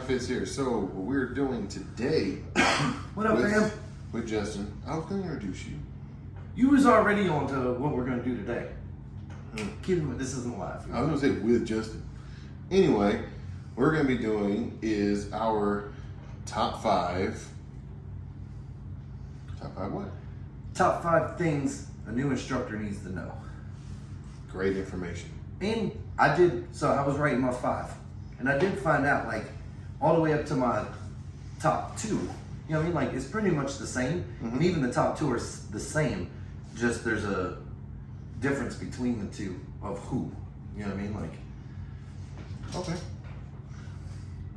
Fitz here. So what we're doing today What up, fam? With Justin, I was going to introduce you. You was already on to what we're going to do today. Keep in mind, this isn't live. I was going to say with Justin. Anyway, what we're going to be doing is our top five what? Top 5 things a new instructor needs to know. Great information. And I was writing my 5. And I did find out, like, all the way up to my top 2. You know what I mean? Like, it's pretty much the same. And even the top 2 are the same. Just there's a difference between the two of who. You know what I mean? Like, okay.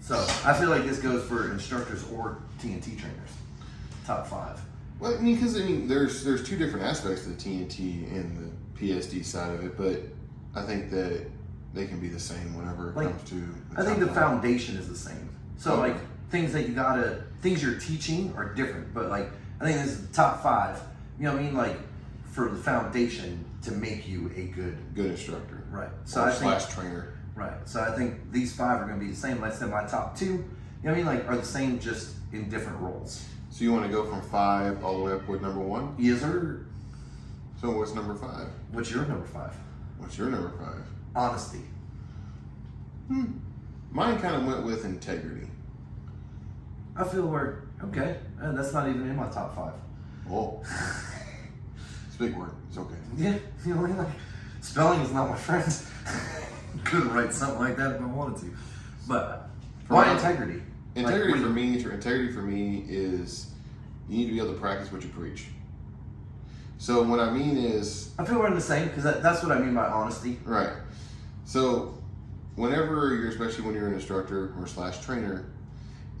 So I feel like this goes for instructors or TNT trainers. Top 5. Well, because there's two different aspects to the TNT and the PSD side of it, but I think that they can be the same whenever it comes to. I think the foundation is the same. So like things you're teaching are different, but like I think this is the top 5. You know what I mean? Like for the foundation to make you a good instructor, right? So or I think trainer, right? So I think these 5 are going to be the same. Let's say my top 2. You know what I mean? Like are the same, just in different roles. So you want to go from 5 all the way up with number 1? Yes, sir. So what's number 5? What's your number 5? What's your number 5? Honesty. Mine kind of went with integrity. I feel okay. That's not even in my top 5. Oh, it's a big word. It's okay. Yeah, you know what I mean? Like, spelling is not my friend. Couldn't write something like that if I wanted to. But why integrity? Integrity for me is you need to be able to practice what you preach. So what I mean is, I feel we're the same because that's what I mean by honesty. Right. So whenever especially when you're an instructor or / trainer,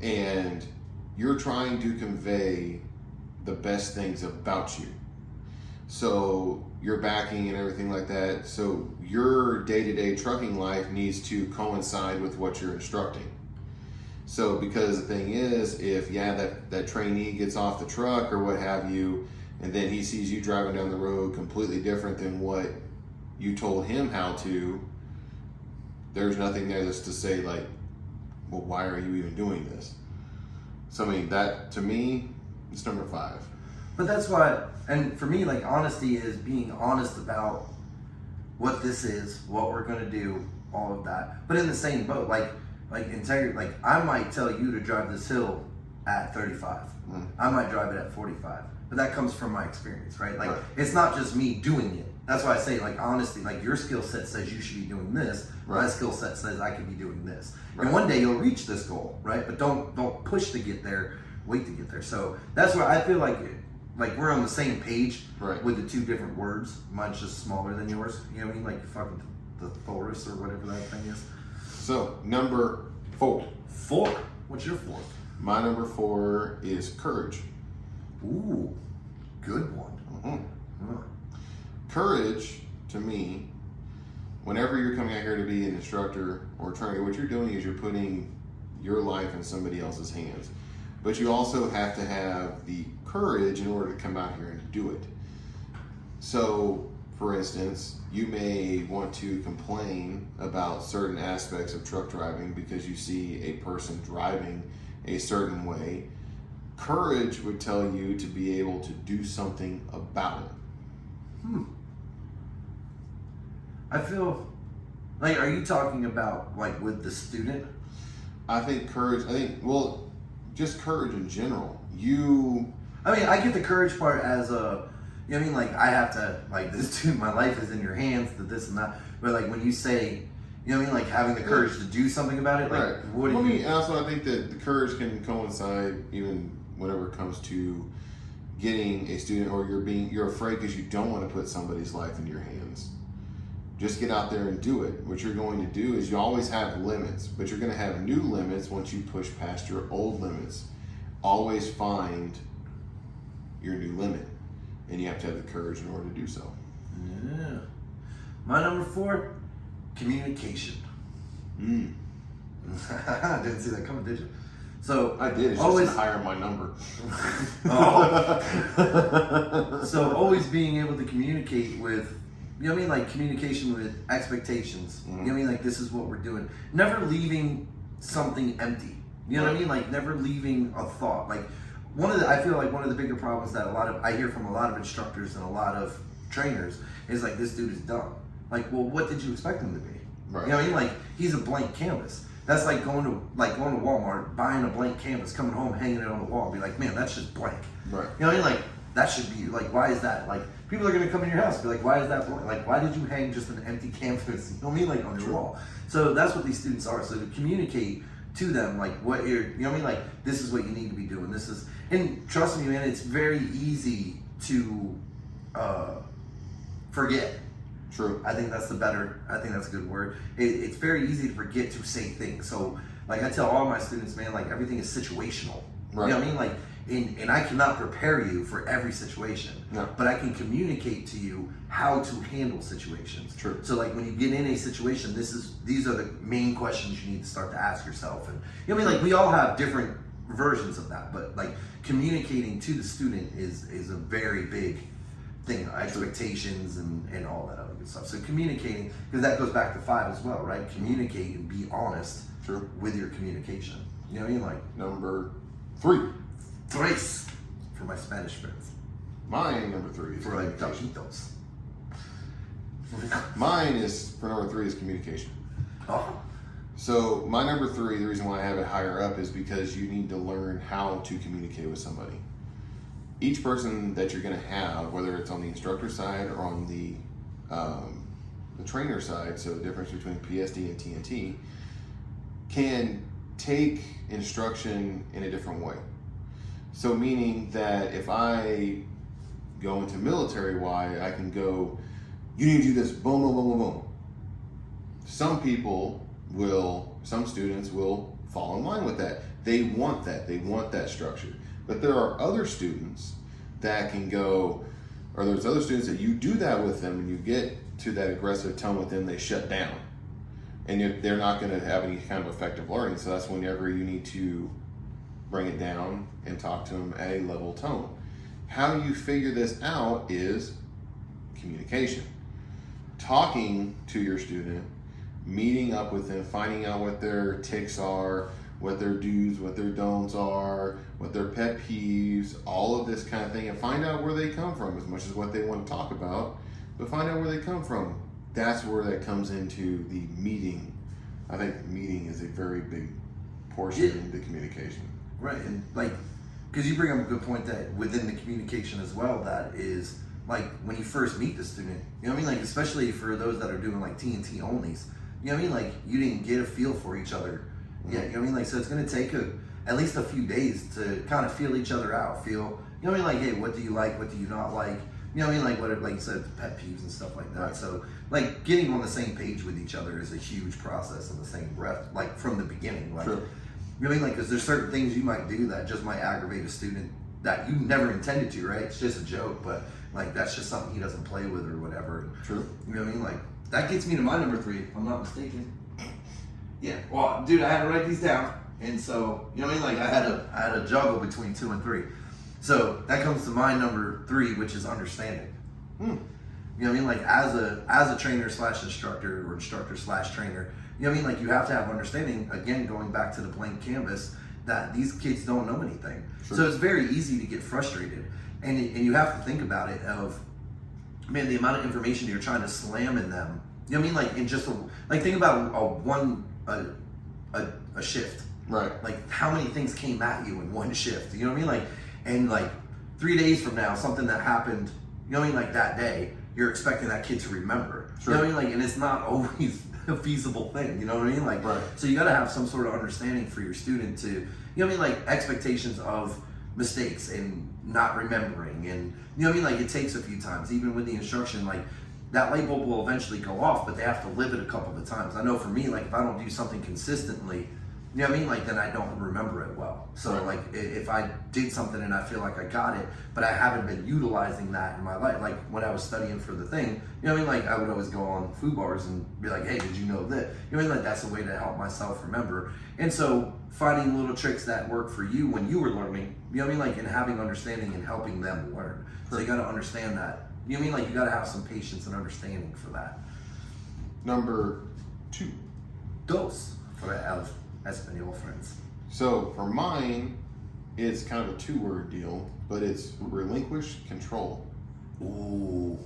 and you're trying to convey the best things about you. So your backing and everything like that. So your day-to-day trucking life needs to coincide with what you're instructing. So because the thing is, if that trainee gets off the truck or what have you, and then he sees you driving down the road completely different than what you told him how to, there's nothing there that's to say like, well, why are you even doing this? So I mean, that to me, it's number 5. But that's why, and for me, like honesty is being honest about what this is, what we're gonna do, all of that. But in the same boat, like integrity, like I might tell you to drive this hill at 35. I might drive it at 45. But that comes from my experience, right? Like it's not just me doing it. That's why I say like honesty, like your skill set says you should be doing this. My skill set says I could be doing this. And one day you'll reach this goal, right? But don't push to get there, wait to get there. So that's why I feel like we're on the same page with the 2 different words. Mine's just smaller than yours. You know what I mean? Like fucking the Thoris or whatever that thing is. So number 4. 4? What's your 4th? My number 4 is courage. Ooh, good one. Courage, to me, whenever you're coming out here to be an instructor or trainer, what you're doing is you're putting your life in somebody else's hands. But you also have to have the courage in order to come out here and do it. So, for instance, you may want to complain about certain aspects of truck driving because you see a person driving a certain way. Courage would tell you to be able to do something about it. I feel like, are you talking about like with the student? I think courage, just courage in general. I mean, I get the courage part as you know what I mean? Like I have to, like this dude, my life is in your hands, to this and that. But like when you say, you know what I mean? Like having the courage to do something about it. Like what do you? And also I think that the courage can coincide even whenever it comes to getting a student, or you're afraid because you don't want to put somebody's life in your hands. Just get out there and do it. What you're going to do is you always have limits, but you're going to have new limits once you push past your old limits. Always find your new limit, and you have to have the courage in order to do so. Yeah. My number 4, communication. I didn't see that coming, did you? So I did. It's always just higher my number. So always being able to communicate with, you know what I mean, like communication with expectations. You know what I mean, like this is what we're doing. Never leaving something empty. You know what I mean? Like never leaving a thought. Like I feel like one of the bigger problems that I hear from a lot of instructors and a lot of trainers is like, this dude is dumb. Like, well, what did you expect him to be? Right. You know what I mean? Like, he's a blank canvas. That's like going to Walmart, buying a blank canvas, coming home, hanging it on the wall, and be like, man, that's just blank. Right. You know what I mean? Like, that should be, like, why is that? Like, people are going to come in your house and be like, why is that blank? Like, why did you hang just an empty canvas, you know what I mean? Like, on your wall. So that's what these students are. So to communicate to them, like, what you're, you know what I mean? Like, this is what you need to be doing. This is, and trust me, man, it's very easy to forget. True. I think that's a good word. It's very easy to forget to say things. So, like, I tell all my students, man, like, everything is situational. Right. You know what I mean? Like, and I cannot prepare you for every situation. No. But I can communicate to you how to handle situations. True. So, like, when you get in a situation, these are the main questions you need to start to ask yourself. And you know what I mean? Like, we all have different versions of that, but like communicating to the student is a very big thing, expectations and all that other good stuff. So communicating, because that goes back to 5 as well, right? Communicate and be honest. True. With your communication. You know what I mean? Like number 3. Tres for my Spanish friends. Mine number 3 is for like communication. taquitos. Mine is for number 3 is communication. Oh. So my number 3, the reason why I have it higher up is because you need to learn how to communicate with somebody. Each person that you're going to have, whether it's on the instructor side or on the trainer side, so the difference between PSD and TNT, can take instruction in a different way. So meaning that if I go into military Y, I can go, you need to do this, boom, boom, boom, boom, boom. Some students will fall in line with that. They want that structure. But there are other students that can go, or there's other students that you do that with them and you get to that aggressive tone with them, they shut down. And they're not going to have any kind of effective learning. So that's whenever you need to bring it down and talk to them at a level tone. How you figure this out is communication. Talking to your student, meeting up with them, finding out what their tics are, what their do's, what their don'ts are, what their pet peeves, all of this kind of thing, and find out where they come from as much as what they want to talk about, but find out where they come from. That's where that comes into the meeting. I think meeting is a very big portion of the communication. Right, and like, because you bring up a good point that within the communication as well, that is like when you first meet the student, you know what I mean? Like, especially for those that are doing like TNT onlys, you know what I mean? Like, you didn't get a feel for each other yet, you know what I mean? Like, so it's going to take at least a few days to kind of feel each other out, you know what I mean? Like, hey, what do you like? What do you not like? You know what I mean? Like, what, like you said, pet peeves and stuff like that. Right. So, like, getting on the same page with each other is a huge process in the same breath, like, from the beginning. Like, True. you know what I mean? Like, because there's certain things you might do that just might aggravate a student that you never intended to, right? It's just a joke, but, like, that's just something he doesn't play with or whatever. True. You know what I mean? Like, that gets me to my number 3, if I'm not mistaken. Yeah. Well, dude, I had to write these down. And so, you know what I mean? Like, I had to juggle between 2 and 3. So that comes to my number 3, which is understanding. You know what I mean? Like, as a trainer / instructor or instructor / trainer, you know what I mean? Like, you have to have understanding, again, going back to the blank canvas, that these kids don't know anything. Sure. So it's very easy to get frustrated. And you have to think about it of, man, the amount of information you're trying to slam in them. You know what I mean? Like, in just think about a shift. Right. Like, how many things came at you in one shift? You know what I mean? Like, and like 3 days from now, something that happened, you know what I mean? Like, that day, you're expecting that kid to remember. Sure. You know what I mean? Like, and it's not always a feasible thing. You know what I mean? Like, right. So you got to have some sort of understanding for your student to, you know what I mean? Like, expectations of mistakes and not remembering, and you know what I mean? Like, it takes a few times, even with the instruction, like, that light bulb will eventually go off, but they have to live it a couple of times. I know for me, like, if I don't do something consistently, you know what I mean? Like, then I don't remember it well. So, Right. like, if I did something and I feel like I got it, but I haven't been utilizing that in my life, like when I was studying for the thing, you know what I mean? Like, I would always go on food bars and be like, hey, did you know that? You know what I mean? Like, that's a way to help myself remember. And so, finding little tricks that work for you when you were learning, you know what I mean? Like, and having understanding and helping them learn. So, you got to understand that. You know what I mean? Like, you got to have some patience and understanding for that. Number 2. Dos for our Espanol friends. So for mine, it's kind of a 2-word deal, but it's relinquish control. Ooh.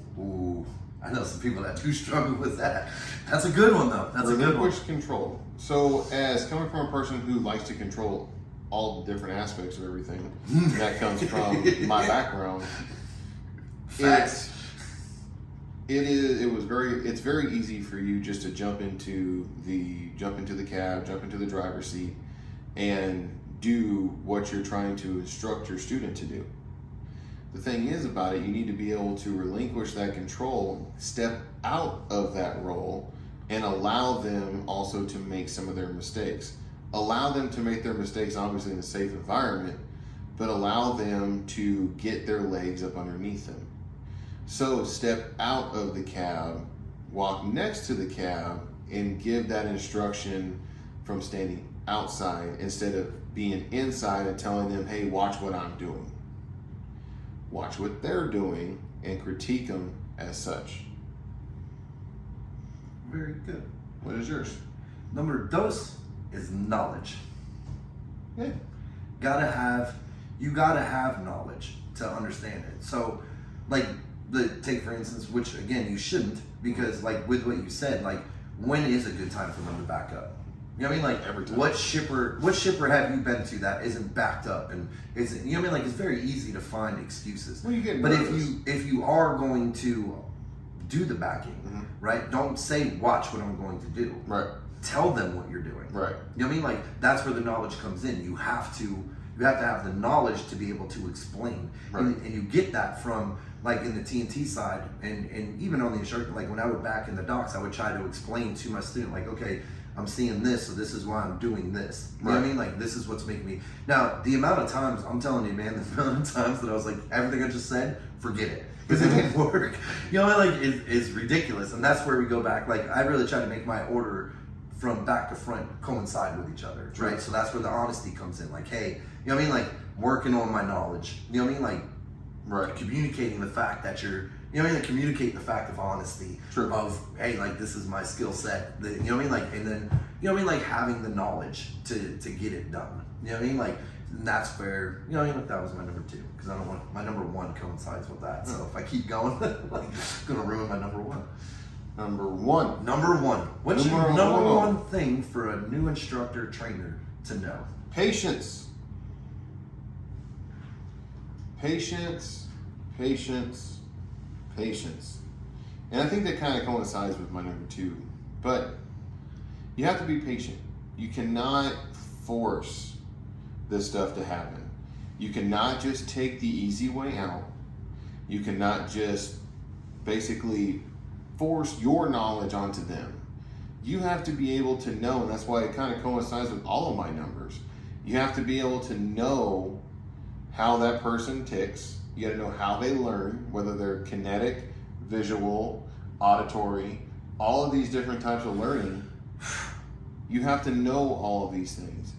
I know some people that do struggle with that. That's a good one though. That's a good one. Relinquish control. So as coming from a person who likes to control all the different aspects of everything that comes from my background, Facts. it's very easy for you just to jump into the cab, jump into the driver's seat, and do what you're trying to instruct your student to do. The thing is about it, you need to be able to relinquish that control, step out of that role, and allow them also to make some of their mistakes. Allow them to make their mistakes, obviously in a safe environment, but allow them to get their legs up underneath them. So step out of the cab, walk next to the cab, and give that instruction from standing outside instead of being inside and telling them, hey, watch what I'm doing. Watch what they're doing and critique them as such. Very good. What is yours? Number dos is knowledge. Yeah. You gotta have knowledge to understand it. So, like, take for instance, which again you shouldn't, because like with what you said, like when is a good time for them to back up? You know what I mean? Like Every time. what shipper have you been to that isn't backed up and isn't, you know what I mean? Like it's very easy to find excuses. Well, you get but nervous. if you are going to do the backing, right? Don't say watch what I'm going to do. Right. Tell them what you're doing. Right. You know what I mean? Like that's where the knowledge comes in. You have to have the knowledge to be able to explain. Right. And you get that from like in the TNT side and even on the instructor, like when I would back in the docks, I would try to explain to my student, like, okay, I'm seeing this, so this is why I'm doing this. You know what I mean? Like this is what's making me. Now, the amount of times, I'm telling you, man, the amount of times that I was like, everything I just said, forget it. Because it didn't work. You know, like it's ridiculous. And that's where we go back. Like I really try to make my order from back to front coincide with each other, right? So that's where the honesty comes in. Like, hey, you know what I mean? Like working on my knowledge. You know what I mean? Like communicating the fact that you're, you know what I mean? Like communicate the fact of honesty of, hey, like this is my skill set. You know what I mean? Like, and then, you know what I mean? Like having the knowledge to get it done. You know what I mean? Like, and that's where, you know what I mean? Like that was my number 2, because I don't want, my number 1 coincides with that. So if I keep going, like, it's gonna ruin my number 1. Number one. What's your number one thing for a new instructor trainer to know? Patience. Patience. And I think that kind of coincides with my number 2. But you have to be patient. You cannot force this stuff to happen. You cannot just take the easy way out. You cannot just basically force your knowledge onto them. You have to be able to know, and that's why it kind of coincides with all of my numbers. You have to be able to know how that person ticks. You got to know how they learn, whether they're kinetic, visual, auditory, all of these different types of learning. You have to know all of these things.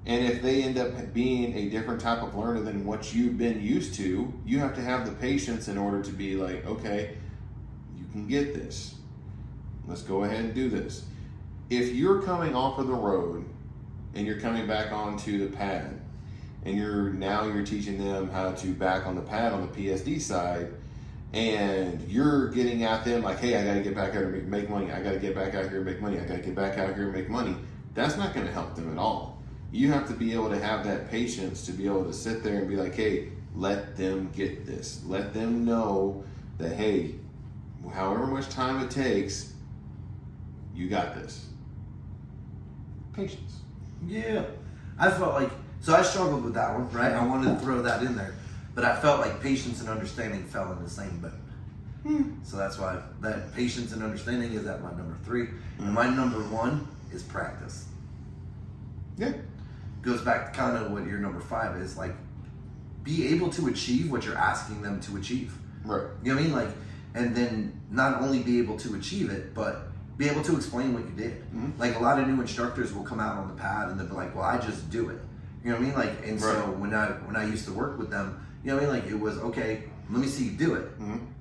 And if they end up being a different type of learner than what you've been used to, you have to have the patience in order to be like, okay, you can get this. Let's go ahead and do this. If you're coming off of the road and you're coming back onto the pad, and you're teaching them how to back on the pad on the PSD side, and you're getting at them like, hey, I gotta get back out here and make money. I gotta get back out here and make money. I gotta get back out here and make money. That's not gonna help them at all. You have to be able to have that patience to be able to sit there and be like, hey, let them get this. Let them know that, hey, however much time it takes, you got this. Patience. Yeah. I felt like, so I struggled with that one, right? I wanted to throw that in there. But I felt like patience and understanding fell in the same boat. So that's why that patience and understanding is at my number 3. And my number 1 is practice. Yeah. Goes back to kind of what your number 5 is, like be able to achieve what you're asking them to achieve. Right. You know what I mean? Like, and then not only be able to achieve it, but be able to explain what you did. Like a lot of new instructors will come out on the pad and they'll be like, well, I just do it. You know what I mean? Like, and so when I used to work with them, you know what I mean? Like it was, okay, let me see you do it.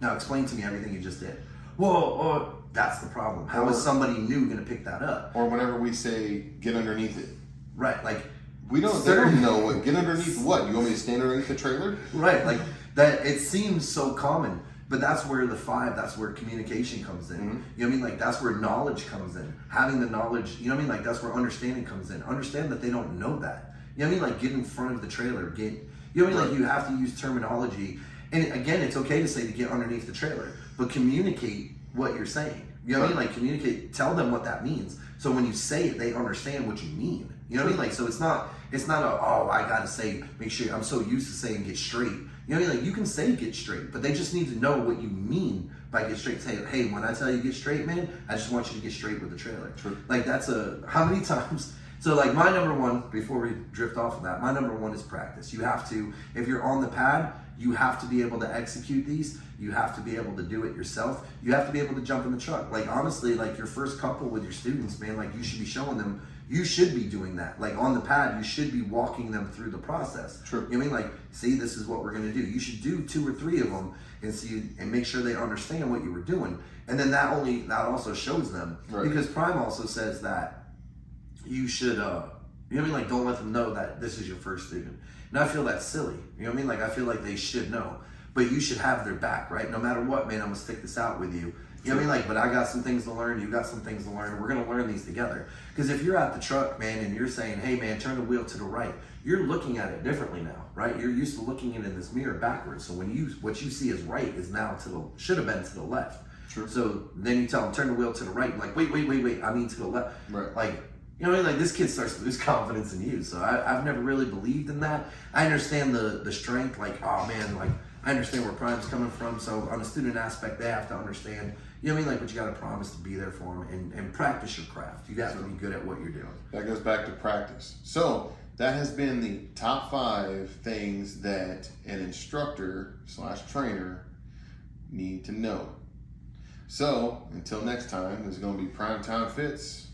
Now explain to me everything you just did. Well, that's the problem. How is somebody new going to pick that up? Or whenever we say, get underneath it. Right. Like They don't know what. Get underneath what? You want me to stand underneath the trailer? Right, like that. It seems so common, but that's where that's where communication comes in. Mm-hmm. You know what I mean? Like that's where knowledge comes in. Having the knowledge, you know what I mean? Like that's where understanding comes in. Understand that they don't know that. You know what I mean? Like get in front of the trailer. You know what I mean? Like you have to use terminology. And again, it's okay to say to get underneath the trailer, but communicate what you're saying. You know what I mean? Like communicate, tell them what that means. So when you say it, they understand what you mean. You know what I mean? Like, so it's not I gotta say, make sure, I'm so used to saying get straight. You know what I mean? Like you can say get straight, but they just need to know what you mean by get straight. Say, hey, when I tell you get straight, man, I just want you to get straight with the trailer. True. Like how many times? So like my number one, before we drift off of that, my number one is practice. You have to, if you're on the pad, you have to be able to execute these. You have to be able to do it yourself. You have to be able to jump in the truck. Like honestly, like your first couple with your students, man, like you should be showing them, you should be doing that. Like on the pad, you should be walking them through the process. True. You know what I mean? Like, see, this is what we're gonna do. You should do 2 or 3 of them and see and make sure they understand what you were doing. And then that also shows them. Right. Because Prime also says that you should you know what I mean? Like, don't let them know that this is your first student. And I feel that's silly. You know what I mean? Like, I feel like they should know. But you should have their back, right? No matter what, man, I'm going to stick this out with you. You know what I mean? Like, but I got some things to learn. You got some things to learn. We're going to learn these together. Because if you're at the truck, man, and you're saying, hey, man, turn the wheel to the right, you're looking at it differently now, right? You're used to looking at it in this mirror backwards. So when what you see as right is now should have been to the left. True. So then you tell them, turn the wheel to the right. Like, wait, I mean to the left. Right. Like, you know what I mean? Like this kid starts to lose confidence in you. So I've never really believed in that. I understand the strength, like, oh man, like I understand where Prime's coming from. So on the student aspect, they have to understand, you know what I mean? Like, but you got to promise to be there for them and practice your craft. You got to be good at what you're doing. That goes back to practice. So that has been the top 5 things that an instructor / trainer need to know. So until next time, this is going to be Primetime Fitz.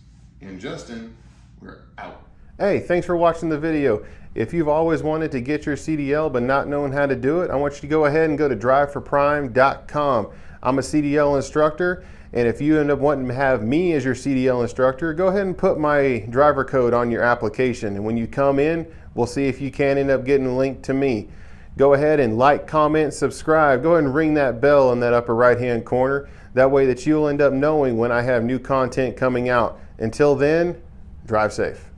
And Justin, we're out. Hey, thanks for watching the video. If you've always wanted to get your CDL but not knowing how to do it, I want you to go ahead and go to driveforprime.com. I'm a CDL instructor, and if you end up wanting to have me as your CDL instructor, go ahead and put my driver code on your application. And when you come in, we'll see if you can end up getting a link to me. Go ahead and like, comment, subscribe. Go ahead and ring that bell in that upper right-hand corner. That way that you'll end up knowing when I have new content coming out. Until then, drive safe.